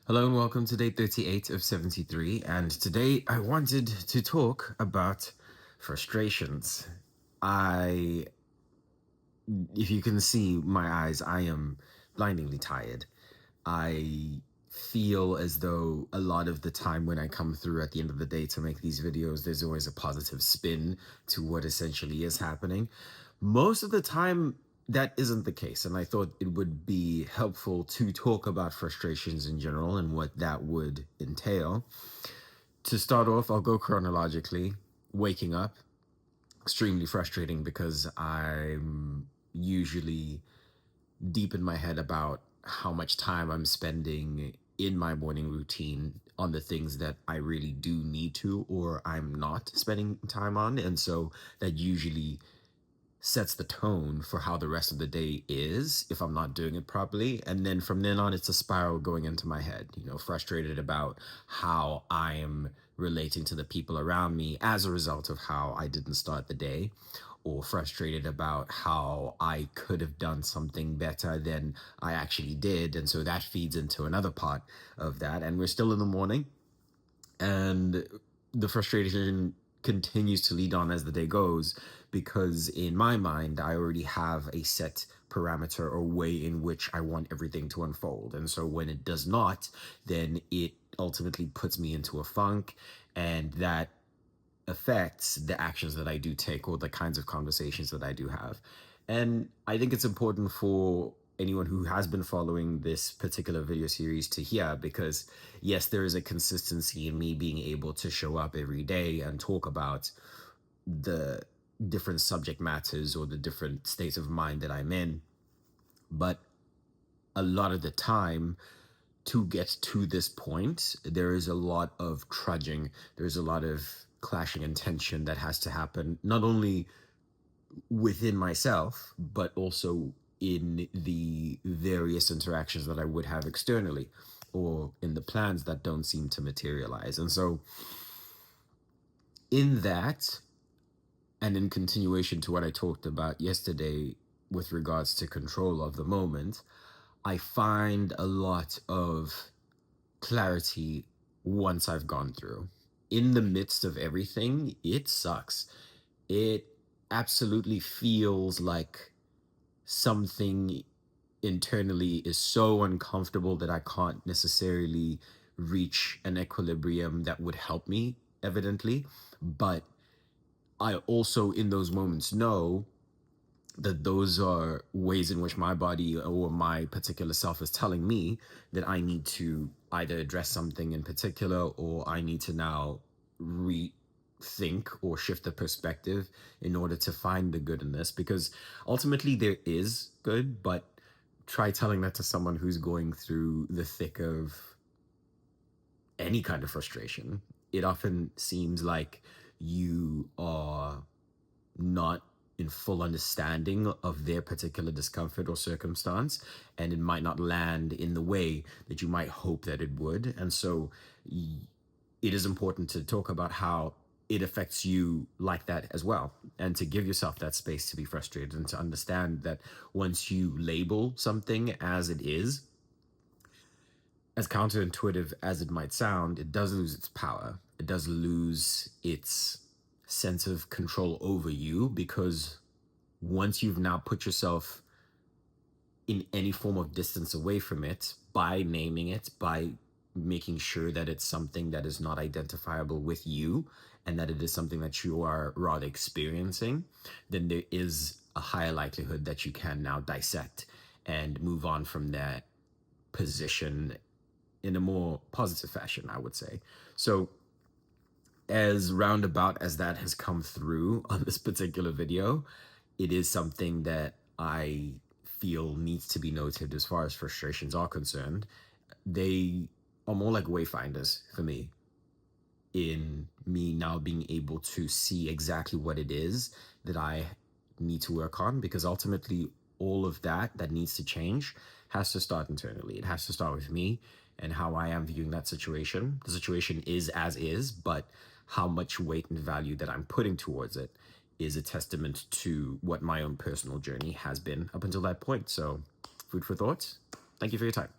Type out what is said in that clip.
Hello and welcome to day 38 of 73. And today I wanted to talk about frustrations. I, if you can see my eyes, I am blindingly tired. I feel as though a lot of the time when I come through at the end of the day to make these videos, there's always a positive spin to what essentially is happening. Most of the time, that isn't the case. And I thought it would be helpful to talk about frustrations in general and what that would entail. To start off, I'll go chronologically. Waking up, extremely frustrating because I'm usually deep in my head about how much time I'm spending in my morning routine on the things that I really do need to or I'm not spending time on. And so that usually sets the tone for how the rest of the day is if I'm not doing it properly. And then from then on, it's a spiral going into my head, frustrated about how I am relating to the people around me as a result of how I didn't start the day, or frustrated about how I could have done something better than I actually did. And so that feeds into another part of that. And we're still in the morning, and the frustration continues to lead on as the day goes, because in my mind I already have a set parameter or way in which I want everything to unfold. And so when it does not, then it ultimately puts me into a funk, and that affects the actions that I do take or the kinds of conversations that I do have. And I think it's important for anyone who has been following this particular video series to hear, because yes, there is a consistency in me being able to show up every day and talk about the different subject matters or the different states of mind that I'm in. But a lot of the time, to get to this point, there is a lot of trudging. There's a lot of clashing and tension that has to happen, not only within myself, but also in the various interactions that I would have externally or in the plans that don't seem to materialize. And so, in that, and in continuation to what I talked about yesterday with regards to control of the moment, I find a lot of clarity once I've gone through. In the midst of everything, it sucks. It absolutely feels like something internally is so uncomfortable that I can't necessarily reach an equilibrium that would help me, evidently. But I also, in those moments, know that those are ways in which my body or my particular self is telling me that I need to either address something in particular, or I need to now rethink or shift the perspective in order to find the good in this. Because ultimately there is good, but try telling that to someone who's going through the thick of any kind of frustration. It often seems like you are not in full understanding of their particular discomfort or circumstance, and it might not land in the way that you might hope that it would. And so it is important to talk about how it affects you like that as well, and to give yourself that space to be frustrated and to understand that once you label something as it is, as counterintuitive as it might sound, it does lose its power. It does lose its sense of control over you, because once you've now put yourself in any form of distance away from it by naming it, by making sure that it's something that is not identifiable with you and that it is something that you are rather experiencing, then there is a higher likelihood that you can now dissect and move on from that position in a more positive fashion, I would say. So, as roundabout as that has come through on this particular video, it is something that I feel needs to be noted as far as frustrations are concerned. They are more like wayfinders for me, in me now being able to see exactly what it is that I need to work on, because ultimately all of that needs to change has to start internally. It has to start with me and how I am viewing that situation. The situation is as is, but how much weight and value that I'm putting towards it is a testament to what my own personal journey has been up until that point. So, food for thought. Thank you for your time.